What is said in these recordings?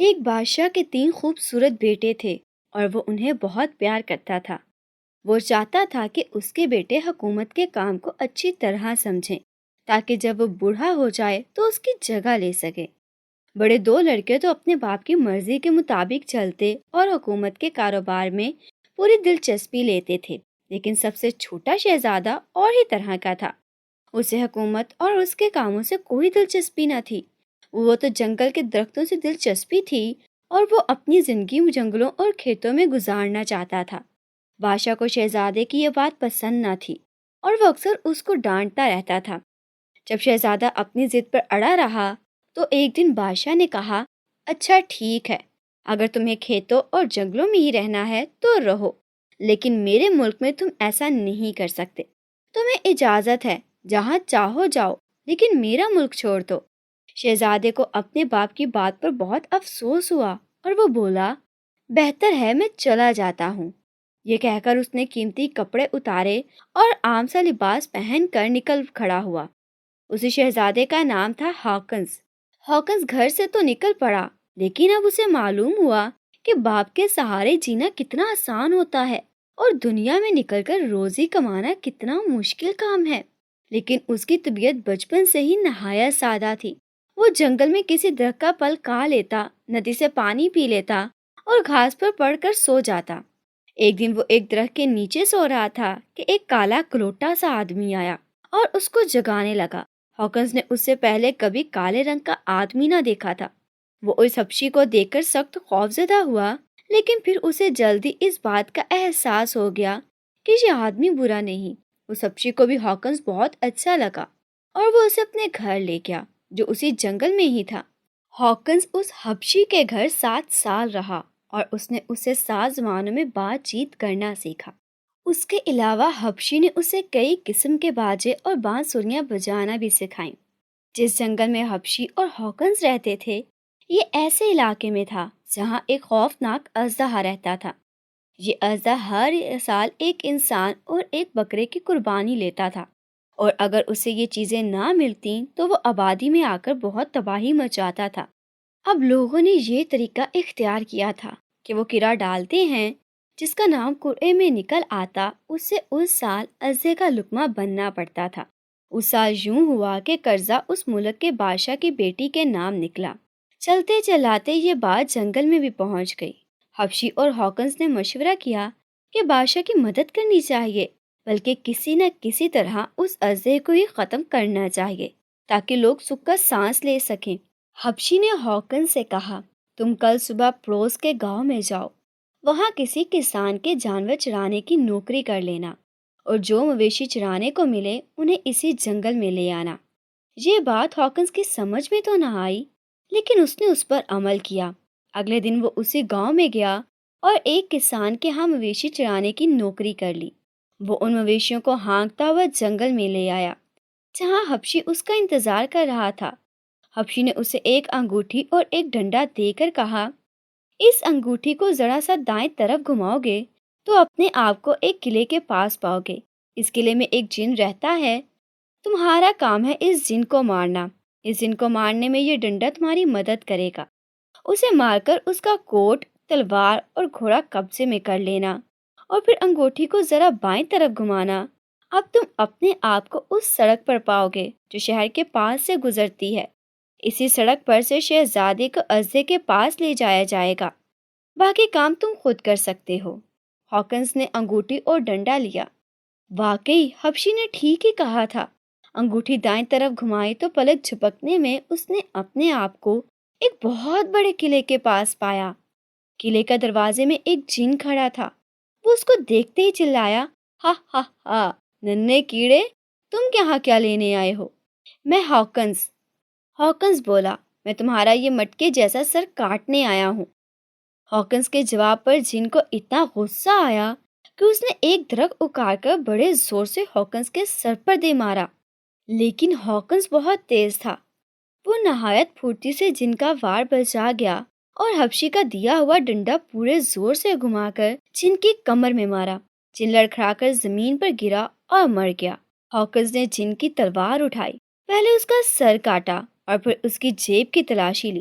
ایک بادشاہ کے 3 خوبصورت بیٹے تھے اور وہ انہیں بہت پیار کرتا تھا۔ وہ چاہتا تھا کہ اس کے بیٹے حکومت کے کام کو اچھی طرح سمجھیں تاکہ جب وہ بوڑھا ہو جائے تو اس کی جگہ لے سکے۔ بڑے 2 لڑکے تو اپنے باپ کی مرضی کے مطابق چلتے اور حکومت کے کاروبار میں پوری دلچسپی لیتے تھے، لیکن سب سے چھوٹا شہزادہ اور ہی طرح کا تھا۔ اسے حکومت اور اس کے کاموں سے کوئی دلچسپی نہ تھی۔ وہ تو جنگل کے درختوں سے دلچسپی تھی اور وہ اپنی زندگی جنگلوں اور کھیتوں میں گزارنا چاہتا تھا۔ بادشاہ کو شہزادے کی یہ بات پسند نہ تھی اور وہ اکثر اس کو ڈانٹتا رہتا تھا۔ جب شہزادہ اپنی ضد پر اڑا رہا تو ایک دن بادشاہ نے کہا، اچھا ٹھیک ہے، اگر تمہیں کھیتوں اور جنگلوں میں ہی رہنا ہے تو رہو، لیکن میرے ملک میں تم ایسا نہیں کر سکتے۔ تمہیں اجازت ہے، جہاں چاہو جاؤ، لیکن میرا ملک چھوڑ دو۔ شہزادے کو اپنے باپ کی بات پر بہت افسوس ہوا اور وہ بولا، بہتر ہے میں چلا جاتا ہوں۔ یہ کہہ کر اس نے قیمتی کپڑے اتارے اور عام سا لباس پہن کر نکل کھڑا ہوا۔ اسی شہزادے کا نام تھا ہاکنس۔ ہاکنس گھر سے تو نکل پڑا، لیکن اب اسے معلوم ہوا کہ باپ کے سہارے جینا کتنا آسان ہوتا ہے اور دنیا میں نکل کر روزی کمانا کتنا مشکل کام ہے۔ لیکن اس کی طبیعت بچپن سے ہی نہایت سادہ تھی۔ وہ جنگل میں کسی درخت کا پھل کھا لیتا، ندی سے پانی پی لیتا اور گھاس پر پڑ کر سو جاتا۔ ایک دن وہ ایک درخت کے نیچے سو رہا تھا کہ ایک کالا کلوٹا سا آدمی آیا اور اس کو جگانے لگا۔ ہاکنس نے اس سے پہلے کبھی کالے رنگ کا آدمی نہ دیکھا تھا۔ وہ اس حبشی کو دیکھ کر سخت خوفزدہ ہوا، لیکن پھر اسے جلدی اس بات کا احساس ہو گیا کہ یہ آدمی برا نہیں۔ اس حبشی کو بھی ہاکنس بہت اچھا لگا اور وہ اسے اپنے گھر لے گیا جو اسی جنگل میں ہی تھا۔ ہاکنس اس حبشی کے گھر 7 سال رہا اور اس نے اسے 7 زبانوں میں بات چیت کرنا سیکھا۔ اس کے علاوہ حبشی نے اسے کئی قسم کے باجے اور بانسریاں بجانا بھی سکھائیں۔ جس جنگل میں حبشی اور ہاکنس رہتے تھے، یہ ایسے علاقے میں تھا جہاں ایک خوفناک اژدہا رہتا تھا۔ یہ اژدہا ہر سال ایک انسان اور ایک بکرے کی قربانی لیتا تھا، اور اگر اسے یہ چیزیں نہ ملتیں تو وہ آبادی میں آ کر بہت تباہی مچاتا تھا۔ اب لوگوں نے یہ طریقہ اختیار کیا تھا کہ وہ کیڑا ڈالتے ہیں جس کا نام قرعے میں نکل آتا، اس سے اس سال اژدہے کا لقمہ بننا پڑتا تھا۔ اس سال یوں ہوا کہ قرضہ اس ملک کے بادشاہ کی بیٹی کے نام نکلا۔ چلتے چلاتے یہ بات جنگل میں بھی پہنچ گئی۔ حبشی اور ہاکنس نے مشورہ کیا کہ بادشاہ کی مدد کرنی چاہیے، بلکہ کسی نہ کسی طرح اس اژدہے کو ہی ختم کرنا چاہیے تاکہ لوگ سکھ کا سانس لے سکیں۔ حبشی نے ہاکنس سے کہا، تم کل صبح پڑوس کے گاؤں میں جاؤ، وہاں کسی کسان کے جانور چرانے کی نوکری کر لینا، اور جو مویشی چرانے کو ملے انہیں اسی جنگل میں لے آنا۔ یہ بات ہاکنس کی سمجھ میں تو نہ آئی، لیکن اس نے اس پر عمل کیا۔ اگلے دن وہ اسی گاؤں میں گیا اور ایک کسان کے ہاں مویشی چرانے کی نوکری کر لی۔ وہ ان مویشیوں کو ہانکتا ہوا جنگل میں لے آیا جہاں حبشی اس کا انتظار کر رہا تھا۔ حبشی نے اسے ایک انگوٹھی اور ایک ڈنڈا دے کر کہا، اس انگوٹھی کو ذرا سا دائیں طرف گھماؤ گے تو اپنے آپ کو ایک قلعے کے پاس پاؤ گے۔ اس قلعے میں ایک جن رہتا ہے، تمہارا کام ہے اس جن کو مارنا۔ اس جن کو مارنے میں یہ ڈنڈا تمہاری مدد کرے گا۔ اسے مار کر اس کا کوٹ، تلوار اور گھوڑا قبضے میں کر لینا، اور پھر انگوٹھی کو ذرا بائیں طرف گھمانا۔ اب تم اپنے آپ کو اس سڑک پر پاؤ گے جو شہر کے پاس سے گزرتی ہے۔ اسی سڑک پر سے شہزادے کو اژدہے کے پاس لے جایا جائے گا۔ باقی کام تم خود کر سکتے ہو۔ ہاکنس نے انگوٹھی اور ڈنڈا لیا۔ واقعی حبشی نے ٹھیک ہی کہا تھا۔ انگوٹھی دائیں طرف گھمائی تو پلک جھپکنے میں اس نے اپنے آپ کو ایک بہت بڑے قلعے کے پاس پایا۔ قلعے کا دروازے میں ایک جن کھڑا تھا۔ وہ اس کو دیکھتے ہی چلایا، ہا ہا ہا، ننھے کیڑے، تم یہاں کیا لینے آئے ہو؟ میں ہاکنس۔ ہاکنس بولا، میں تمہارا یہ مٹکے جیسا سر کاٹنے آیا ہوں۔ ہاکنس کے جواب پر جن کو اتنا غصہ آیا کہ اس نے ایک درخت اکاڑ کر بڑے زور سے ہاکنس کے سر پر دے مارا۔ لیکن ہاکنس بہت تیز تھا۔ وہ نہایت پھرتی سے جن کا وار بچا گیا اور حبشی کا دیا ہوا ڈنڈا پورے زور سے گھما کر جن کی کمر میں مارا۔ جن لڑکھڑا کر زمین پر گرا اور مر گیا۔ ہاکنس نے جن کی تلوار اٹھائی، پہلے اس کا سر کاٹا اور پھر اس کی جیب کی تلاشی لی۔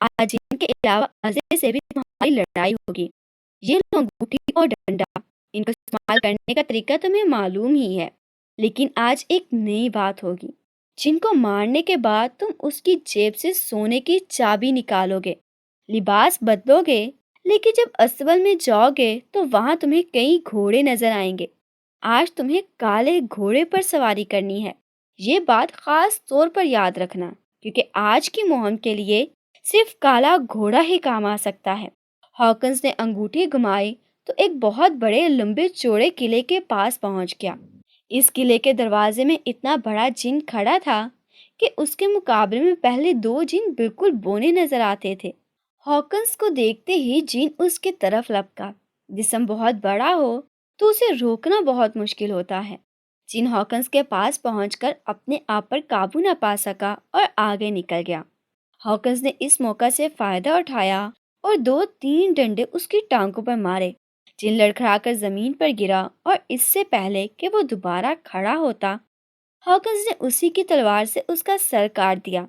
آج جن کے علاوہ ازے سے بھی تمہاری لڑائی ہوگی۔ یہ لو انگوٹھی اور ڈنڈا، ان کو استعمال کرنے کا طریقہ تمہیں معلوم ہی ہے، لیکن آج ایک نئی بات ہوگی۔ جن کو مارنے کے بعد تم اس کی جیب سے سونے کی چابی نکالو گے، لباس بدلو گے، لیکن جب استبل میں جاؤ گے تو وہاں تمہیں کئی گھوڑے نظر آئیں گے۔ آج تمہیں کالے گھوڑے پر سواری کرنی ہے۔ یہ بات خاص طور پر یاد رکھنا، کیونکہ آج کی مہم کے لیے صرف کالا گھوڑا ہی کام آ سکتا ہے۔ ہاکنس نے انگوٹھی گھمائی تو ایک بہت بڑے لمبے چوڑے قلعے کے پاس پہنچ گیا۔ اس قلعے کے دروازے میں اتنا بڑا جن کھڑا تھا کہ اس کے مقابلے میں پہلے دو جن بالکل بونے نظر آتے تھے۔ ہاکنس کو دیکھتے ہی جن اس کی طرف لپکا۔ جسم بہت بڑا ہو تو اسے روکنا بہت مشکل ہوتا ہے۔ جن ہاکنس کے پاس پہنچ کر اپنے آپ پر قابو نہ پا سکا اور آگے نکل گیا۔ ہاکنس نے اس موقع سے فائدہ اٹھایا اور 2-3 ڈنڈے اس کی ٹانگوں پر مارے۔ جن لڑکھڑا کر زمین پر گرا اور اس سے پہلے کہ وہ دوبارہ کھڑا ہوتا، ہاکنس نے اسی کی تلوار سے اس کا سر کاٹ دیا۔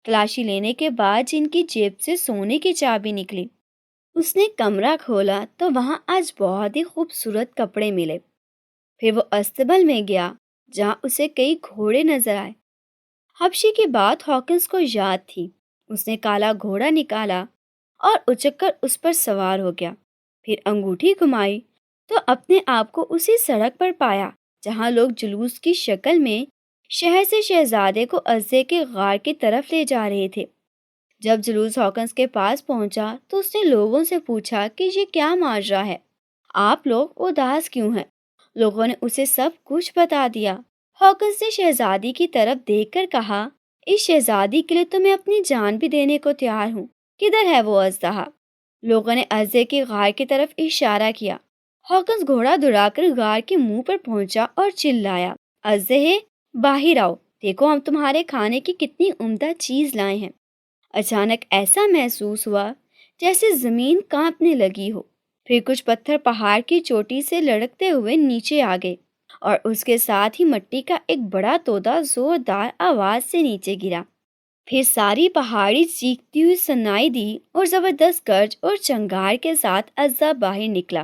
تلاشی لینے کے بعد جن کی جیب سے سونے کی چابی نکلی۔ اس نے کمرہ کھولا تو وہاں آج بہت ہی خوبصورت کپڑے ملے۔ پھر وہ استبل میں گیا جہاں اسے کئی گھوڑے نظر آئے۔ حبشی کی بات ہاکنس کو یاد تھی۔ اس نے کالا گھوڑا نکالا اور اچک کر اس پر سوار ہو گیا۔ پھر انگوٹھی گھمائی تو اپنے آپ کو اسی سڑک پر پایا جہاں لوگ جلوس کی شکل میں شہر سے شہزادے کو ازے کے غار کی طرف لے جا رہے تھے۔ جب جلوس ہاکنس کے پاس پہنچا تو اس نے لوگوں سے پوچھا کہ یہ کیا ماجرا ہے، آپ لوگ اداس کیوں ہیں؟ لوگوں نے اسے سب کچھ بتا دیا۔ ہاکنس نے شہزادی کی طرف دیکھ کر کہا، اس شہزادی کے لیے تو میں اپنی جان بھی دینے کو تیار ہوں، کدھر ہے وہ اژدہا؟ لوگوں نے ازے کے غار کی طرف اشارہ کیا۔ ہاکنس گھوڑا دوڑا کر غار کے منہ پر پہنچا اور چلایا، ازے باہر آؤ، دیکھو ہم تمہارے کھانے کی کتنی عمدہ چیز لائے ہیں۔ اچانک ایسا محسوس ہوا جیسے زمین کانپنے لگی ہو۔ پھر کچھ پتھر پہاڑ کی چوٹی سے لڑکتے ہوئے نیچے آ گئے اور اس کے ساتھ ہی مٹی کا ایک بڑا تودا زوردار آواز سے نیچے گرا۔ پھر ساری پہاڑی چیختی ہوئی سنائی دی اور زبردست گرج اور چنگار کے ساتھ ازا باہر نکلا۔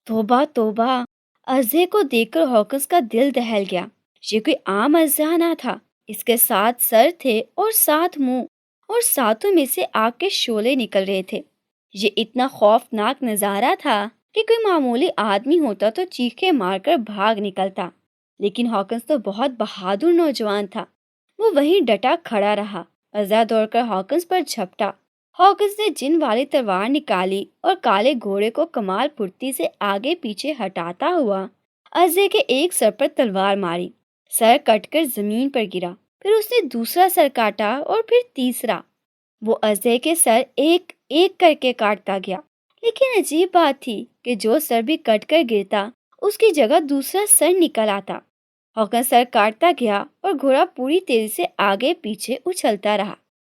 توبہ توبہ! ازے کو دیکھ کر ہاکنس کا دل دہل گیا۔ یہ کوئی عام ازا نہ تھا، اس کے 7 سر تھے اور 7 منہ، اور 7 میں سے آگ کے شعلے نکل رہے تھے۔ یہ اتنا خوفناک نظارہ تھا کہ کوئی معمولی آدمی ہوتا تو چیخے مار کر بھاگ نکلتا، لیکن ہاکنس تو بہت بہادر نوجوان تھا۔ وہ وہیں ڈٹا کھڑا رہا۔ ازا دوڑ کر ہاکنس پر جھپٹا۔ ہاکنس نے جن والی تلوار نکالی اور کالے گھوڑے کو کمال پھرتی سے آگے پیچھے ہٹاتا ہوا ازے کے ایک سر پر تلوار ماری۔ سر کٹ کر زمین پر گرا۔ پھر اس نے دوسرا سر کاٹا اور پھر تیسرا۔ وہ ازے کے سر ایک ایک کر کے کاٹتا گیا، لیکن عجیب بات تھی کہ جو سر بھی کٹ کر گرتا اس کی جگہ دوسرا سر نکل آتا۔ ہاکنس سر کاٹتا گیا اور گھوڑا پوری تیزی سے آگے پیچھے اچھلتا رہا۔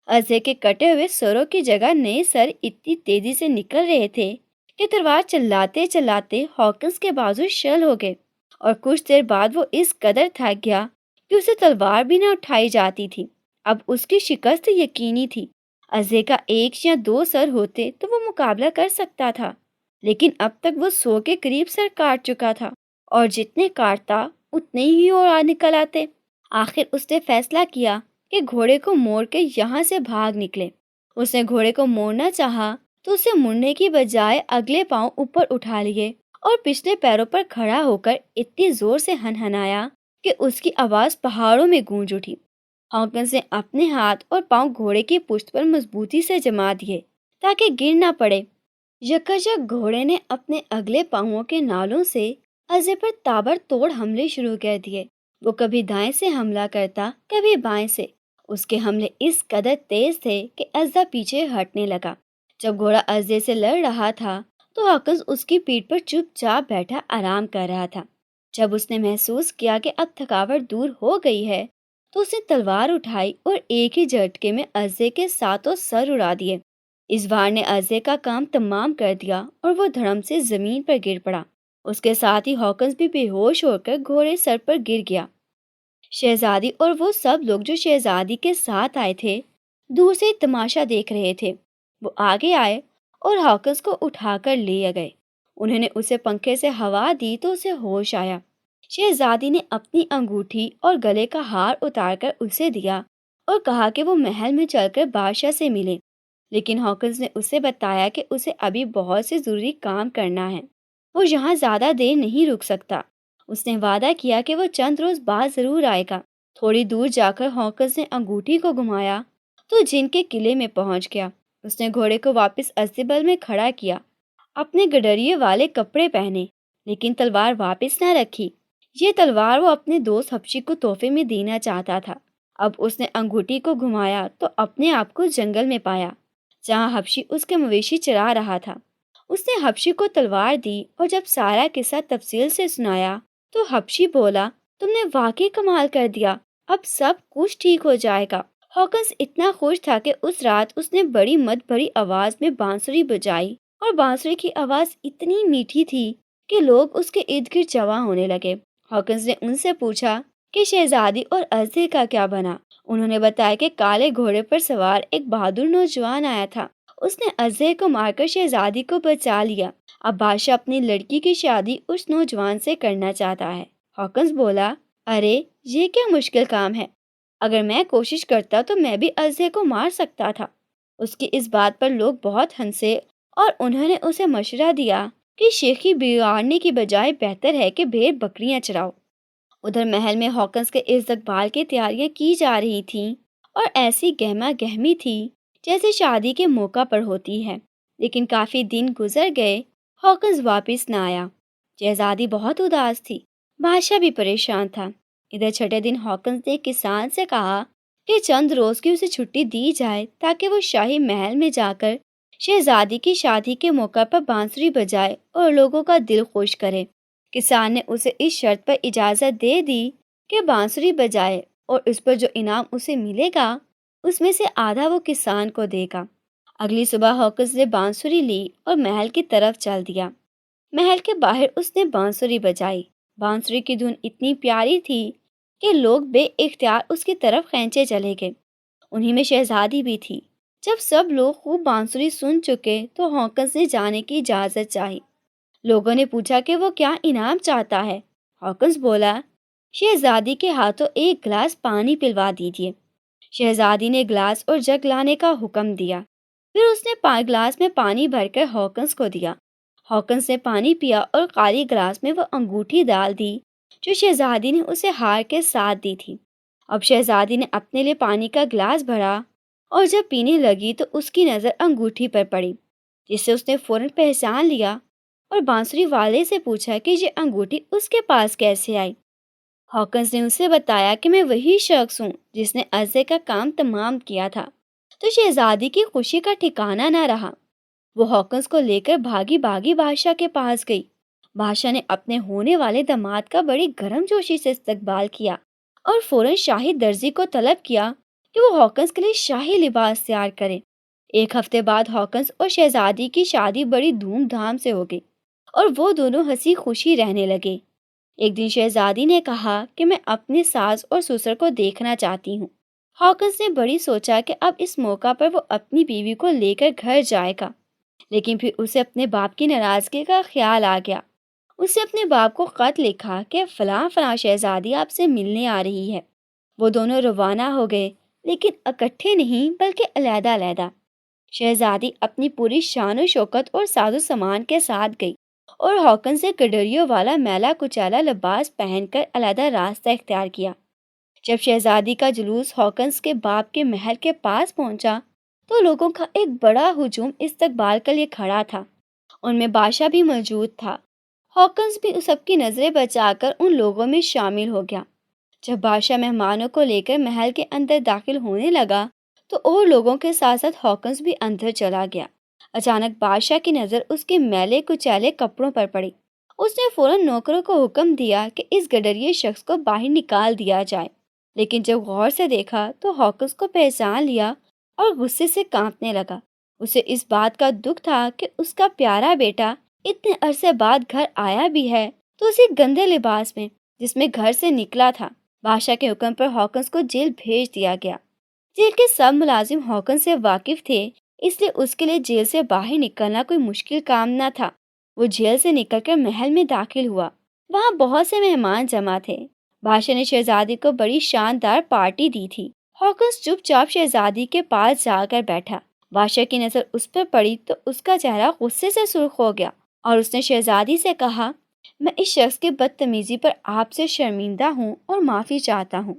ازے کے کٹے ہوئے سروں کی جگہ نئے سر اتنی تیزی سے نکل رہے تھے کہ تلوار چلاتے چلاتے ہاکنس کے بازو شل ہو گئے، اور کچھ دیر بعد وہ اس قدر تھک گیا کہ اسے تلوار بھی نہ اٹھائی جاتی تھی۔ اب اس کی شکست یقینی تھی۔ ازے کا 1 یا 2 سر ہوتے تو وہ مقابلہ کر سکتا تھا، لیکن اب تک وہ 100 کے قریب سر کاٹ چکا تھا، اور جتنے کاٹتا اتنے ہی اور نکل آتے۔ آخر اس نے فیصلہ کیا کہ گھوڑے کو موڑ کے یہاں سے بھاگ نکلے۔ اس نے گھوڑے کو موڑنا چاہا تو اسے مڑنے کی بجائے اگلے پاؤں اوپر اٹھا لیے اور پچھلے پیروں پر کھڑا ہو کر اتنی زور سے ہنہنایا کہ اس کی آواز پہاڑوں میں گونج اٹھی۔ ہاکنس نے اپنے ہاتھ اور پاؤں گھوڑے کی پشت پر مضبوطی سے جما دیے تاکہ گر نہ پڑے۔ یکایک گھوڑے نے اپنے اگلے پاؤں کے نالوں سے ازے پر تابڑتوڑ حملے شروع کر دیے۔ وہ کبھی دائیں سے حملہ کرتا، کبھی بائیں سے۔ اس کے حملے اس قدر تیز تھے کہ ازا پیچھے ہٹنے لگا۔ جب گھوڑا ازے سے لڑ رہا تھا تو ہاکنس اس کی پیٹھ پر چپ چاپ بیٹھا آرام کر رہا تھا۔ جب اس نے محسوس کیا کہ اب تھکاوٹ دور ہو گئی ہے تو اس نے تلوار اٹھائی اور ایک ہی جھٹکے میں ازے کے 7 سر اڑا دیے۔ اس وار نے ازے کا کام تمام کر دیا اور وہ دھڑم سے زمین پر گر پڑا۔ اس کے ساتھ ہی ہاکنس بھی بے ہوش ہو کر گھوڑے سر پر گر گیا۔ شہزادی اور وہ سب لوگ جو شہزادی کے ساتھ آئے تھے دور سے تماشا دیکھ رہے تھے۔ وہ آگے آئے اور ہاکنس کو اٹھا کر لے گئے۔ انہوں نے اسے پنکھے سے ہوا دی تو اسے ہوش آیا۔ شہزادی نے اپنی انگوٹھی اور گلے کا ہار اتار کر اسے دیا اور کہا کہ وہ محل میں چل کر بادشاہ سے ملے، لیکن ہاکنس نے اسے بتایا کہ اسے ابھی بہت سے ضروری کام کرنا ہے، وہ یہاں زیادہ دیر نہیں رک سکتا۔ اس نے وعدہ کیا کہ وہ چند روز بعد ضرور آئے گا۔ تھوڑی دور جا کر ہاکنس نے انگوٹھی کو گھمایا تو جن کے قلعے میں پہنچ گیا۔ اس نے گھوڑے کو واپس استبل میں کھڑا کیا، اپنے گڈریے والے کپڑے پہنے، لیکن تلوار واپس نہ رکھی۔ یہ تلوار وہ اپنے دوست حبشی کو تحفے میں دینا چاہتا تھا۔ اب اس نے انگوٹھی کو گھمایا تو اپنے آپ کو جنگل میں پایا جہاں حبشی اس کے مویشی چرا رہا تھا۔ اس نے حبشی کو تلوار دی اور جب سارا قصہ تفصیل سے سنایا تو حبشی بولا، تم نے واقعی کمال کر دیا، اب سب کچھ ٹھیک ہو جائے گا۔ ہاکنس اتنا خوش تھا کہ اس رات اس نے بڑی مد بھری آواز میں بانسری بجائی، اور بانسری کی آواز اتنی میٹھی تھی کہ لوگ اس کے ارد گرد جمع ہونے لگے۔ ہاکنس نے ان سے پوچھا کہ شہزادی اور ازدے کا کیا بنا؟ انہوں نے بتایا کہ کالے گھوڑے پر سوار ایک بہادر نوجوان آیا تھا، اس نے ازدے کو مار کر شہزادی کو بچا لیا۔ اب بادشاہ اپنی لڑکی کی شادی اس نوجوان سے کرنا چاہتا ہے۔ ہاکنس بولا، ارے یہ کیا مشکل کام ہے، اگر میں کوشش کرتا تو میں بھی ازدے کو مار سکتا تھا۔ اس کی اس بات پر لوگ بہت ہنسے اور انہوں نے اسے مشورہ دیا کہ شیخی بگاڑنے کی بجائے بہتر ہے کہ بھیڑ بکریاں چراؤ۔ ادھر محل میں ہاکنس کے استقبال کی تیاریاں کی جا رہی تھیں اور ایسی گہما گہمی تھی جیسے شادی کے موقع پر ہوتی ہے، لیکن کافی دن گزر گئے، ہاکنس واپس نہ آیا۔ شہزادی بہت اداس تھی، بادشاہ بھی پریشان تھا۔ ادھر چھٹے دن ہاکنس نے کسان سے کہا کہ چند روز کی اسے چھٹی دی جائے تاکہ وہ شاہی محل میں جا کر شہزادی کی شادی کے موقع پر بانسری بجائے اور لوگوں کا دل خوش کرے۔ کسان نے اسے اس شرط پر اجازت دے دی کہ بانسری بجائے اور اس پر جو انعام اسے ملے گا اس میں سے آدھا وہ کسان کو دے گا۔ اگلی صبح ہاکنس نے بانسری لی اور محل کی طرف چل دیا۔ محل کے باہر اس نے بانسری بجائی۔ بانسری کی دھن اتنی پیاری تھی کہ لوگ بے اختیار اس کی طرف کھینچے چلے گئے، انہی میں شہزادی بھی تھی۔ جب سب لوگ خوب بانسری سن چکے تو ہاکنس نے جانے کی اجازت چاہی۔ لوگوں نے پوچھا کہ وہ کیا انعام چاہتا ہے۔ ہاکنس بولا، شہزادی کے ہاتھوں ایک گلاس پانی پلوا دیجیے۔ شہزادی نے گلاس اور جگ لانے کا حکم دیا، پھر اس نے گلاس میں پانی بھر کر ہاکنس کو دیا۔ ہاکنس نے پانی پیا اور خالی گلاس میں وہ انگوٹھی ڈال دی جو شہزادی نے اسے ہار کے ساتھ دی تھی۔ اب شہزادی نے اپنے لیے پانی کا گلاس بھرا اور جب پینے لگی تو اس کی نظر انگوٹھی پر پڑی، جس سے اس نے فوراً پہچان لیا اور بانسری والے سے پوچھا کہ یہ انگوٹھی اس کے پاس کیسے آئی۔ ہاکنس نے اسے بتایا کہ میں وہی شخص ہوں جس نے ازدے کا کام تمام کیا تھا۔ تو شہزادی کی خوشی کا ٹھکانہ نہ رہا، وہ ہاکنس کو لے کر بھاگی بھاگی بادشاہ کے پاس گئی۔ بادشاہ نے اپنے ہونے والے داماد کا بڑی گرم جوشی سے استقبال کیا اور فوراً شاہی درزی کو طلب کیا کہ وہ ہاکنس کے لیے شاہی لباس تیار کرے۔ ایک ہفتے بعد ہاکنس اور شہزادی کی شادی بڑی دھوم دھام سے ہو گئی اور وہ دونوں ہنسی خوشی رہنے لگے۔ ایک دن شہزادی نے کہا کہ میں اپنے ساس اور سسر کو دیکھنا چاہتی ہوں۔ ہاکنس نے بڑی سوچا کہ اب اس موقع پر وہ اپنی بیوی کو لے کر گھر جائے گا، لیکن پھر اسے اپنے باپ کی ناراضگی کا خیال آ گیا۔ اسے اپنے باپ کو خط لکھا کہ فلاں فلاں شہزادی آپ سے ملنے آ رہی ہے۔ وہ دونوں روانہ ہو گئے، لیکن اکٹھے نہیں بلکہ علیحدہ علیحدہ۔ شہزادی اپنی پوری شان و شوکت اور ساز و سامان کے ساتھ گئی اور ہاکنس سے گڈریوں والا میلا کچیلا لباس پہن کر علیحدہ راستہ اختیار کیا۔ جب شہزادی کا جلوس ہاکنس کے باپ کے محل کے پاس پہنچا تو لوگوں کا ایک بڑا ہجوم استقبال کے لیے کھڑا تھا، ان میں بادشاہ بھی موجود تھا۔ ہاکنس بھی سب کی نظریں بچا کر ان لوگوں میں شامل ہو گیا۔ جب بادشاہ مہمانوں کو لے کر محل کے اندر داخل ہونے لگا تو اور لوگوں کے ساتھ ساتھ ہاکنس بھی اندر چلا گیا۔ اچانک بادشاہ کی نظر اس کے میلے کچیلے کپڑوں پر پڑی۔ اس نے فوراً نوکروں کو حکم دیا کہ اس گڈریے شخص کو باہر نکال دیا جائے، لیکن جب غور سے دیکھا تو ہاکنس کو پہچان لیا اور غصے سے کانپنے لگا۔ اسے اس بات کا دکھ تھا کہ اس کا پیارا بیٹا اتنے عرصے بعد گھر آیا بھی ہے تو اسی گندے لباس میں جس میں گھر سے نکلا تھا۔ بادشاہ کے حکم پر ہاکنس کو جیل بھیج دیا گیا۔ جیل کے سب ملازم ہاکنس سے واقف تھے، اس لیے اس کے لیے جیل سے باہر نکلنا کوئی مشکل کام نہ تھا۔ وہ جیل سے نکل کر محل میں داخل ہوا۔ وہاں بہت سے مہمان جمع تھے۔ بادشاہ نے شہزادی کو بڑی شاندار پارٹی دی تھی۔ ہاکنس چپ چاپ شہزادی کے پاس جا کر بیٹھا۔ بادشاہ کی نظر اس پر پڑی تو اس کا چہرہ غصے سے سرخ ہو گیا اور اس نے شہزادی سے کہا، میں اس شخص کی بدتمیزی پر آپ سے شرمندہ ہوں اور معافی چاہتا ہوں۔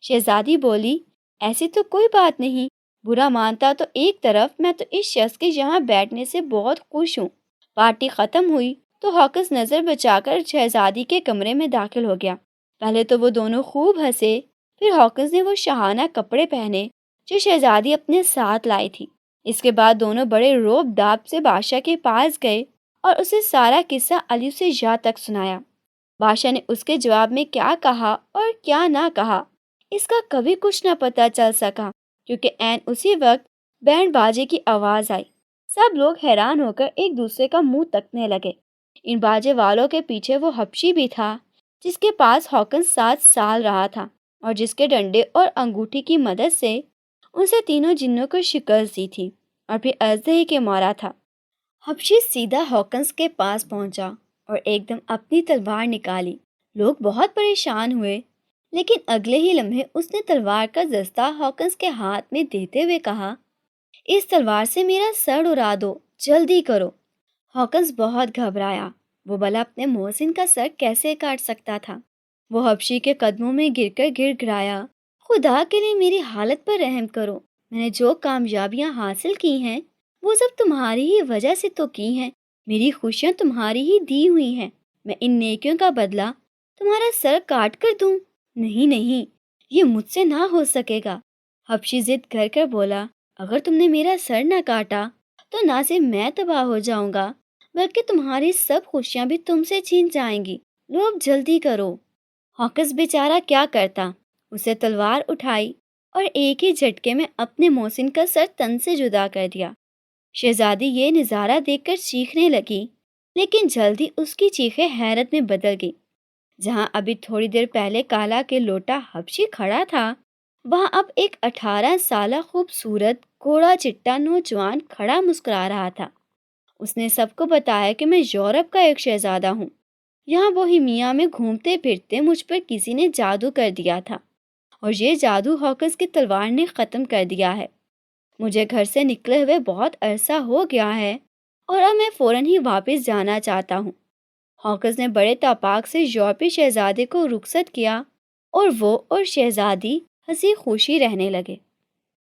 شہزادی بولی، ایسی تو کوئی بات نہیں، برا مانتا تو ایک طرف، میں تو اس شخص کے یہاں بیٹھنے سے بہت خوش ہوں۔ پارٹی ختم ہوئی تو ہاکنس نظر بچا کر شہزادی کے کمرے میں داخل ہو گیا۔ پہلے تو وہ دونوں خوب ہنسے، پھر ہاکنس نے وہ شاہانہ کپڑے پہنے جو شہزادی اپنے ساتھ لائی تھی۔ اس کے بعد دونوں بڑے روب داب سے بادشاہ کے پاس گئے اور اسے سارا قصہ الف سے یا تک سنایا۔ بادشاہ نے اس کے جواب میں کیا کہا اور کیا نہ کہا اس کا کبھی کچھ نہ پتہ چل سکا، کیونکہ عین اسی وقت بینڈ باجے کی آواز آئی۔ سب لوگ حیران ہو کر ایک دوسرے کا منہ تکنے لگے۔ ان باجے والوں کے پیچھے وہ حبشی بھی تھا جس کے پاس ہاکنس 7 سال رہا تھا اور جس کے ڈنڈے اور انگوٹھی کی مدد سے ان سے تینوں جنوں کو شکست دی تھی اور پھر اژدہے کے مارا تھا۔ حبشی سیدھا ہاکنس کے پاس پہنچا اور ایک دم اپنی تلوار نکالی۔ لوگ بہت پریشان ہوئے، لیکن اگلے ہی لمحے اس نے تلوار کا دستہ ہاکنس کے ہاتھ میں دیتے ہوئے کہا، اس تلوار سے میرا سر اڑا دو، جلدی کرو۔ ہاکنس بہت گھبرایا، وہ بھلا اپنے محسن کا سر کیسے کاٹ سکتا تھا۔ وہ حبشی کے قدموں میں گر کر گر گرایا، خدا کے لیے میری حالت پر رحم کرو، میں نے جو کامیابیاں حاصل کی ہیں وہ سب تمہاری ہی وجہ سے تو کی ہیں، میری خوشیاں تمہاری ہی دی ہوئی ہیں، میں ان نیکیوں کا بدلہ تمہارا سر کاٹ کر دوں؟ نہیں نہیں، یہ مجھ سے نہ ہو سکے گا۔ حبشی ضد کر کر بولا، اگر تم نے میرا سر نہ کاٹا تو نہ صرف میں تباہ ہو جاؤں گا بلکہ تمہاری سب خوشیاں بھی تم سے چھین جائیں گی، لو اب جلدی کرو۔ ہاکنس بیچارہ کیا کرتا، اسے تلوار اٹھائی اور ایک ہی جھٹکے میں اپنے محسن کا سر تن سے جدا کر دیا۔ شہزادی یہ نظارہ دیکھ کر چیخنے لگی، لیکن جلدی اس کی چیخیں حیرت میں بدل گئی۔ جہاں ابھی تھوڑی دیر پہلے کالا کے لوٹا حبشی کھڑا تھا، وہاں اب ایک 18 سالہ خوبصورت گھوڑا چٹا نوجوان کھڑا مسکرا رہا تھا۔ اس نے سب کو بتایا کہ میں یورپ کا ایک شہزادہ ہوں، یہاں بوہیمیا میں گھومتے پھرتے مجھ پر کسی نے جادو کر دیا تھا اور یہ جادو ہاکنس کی تلوار نے ختم کر دیا ہے۔ مجھے گھر سے نکلے ہوئے بہت عرصہ ہو گیا ہے اور اب میں فوراً ہی واپس جانا چاہتا ہوں۔ ہاکنس نے بڑے تاپاک سے یورپی شہزادے کو رخصت کیا اور وہ اور شہزادی ہنسی خوشی رہنے لگے۔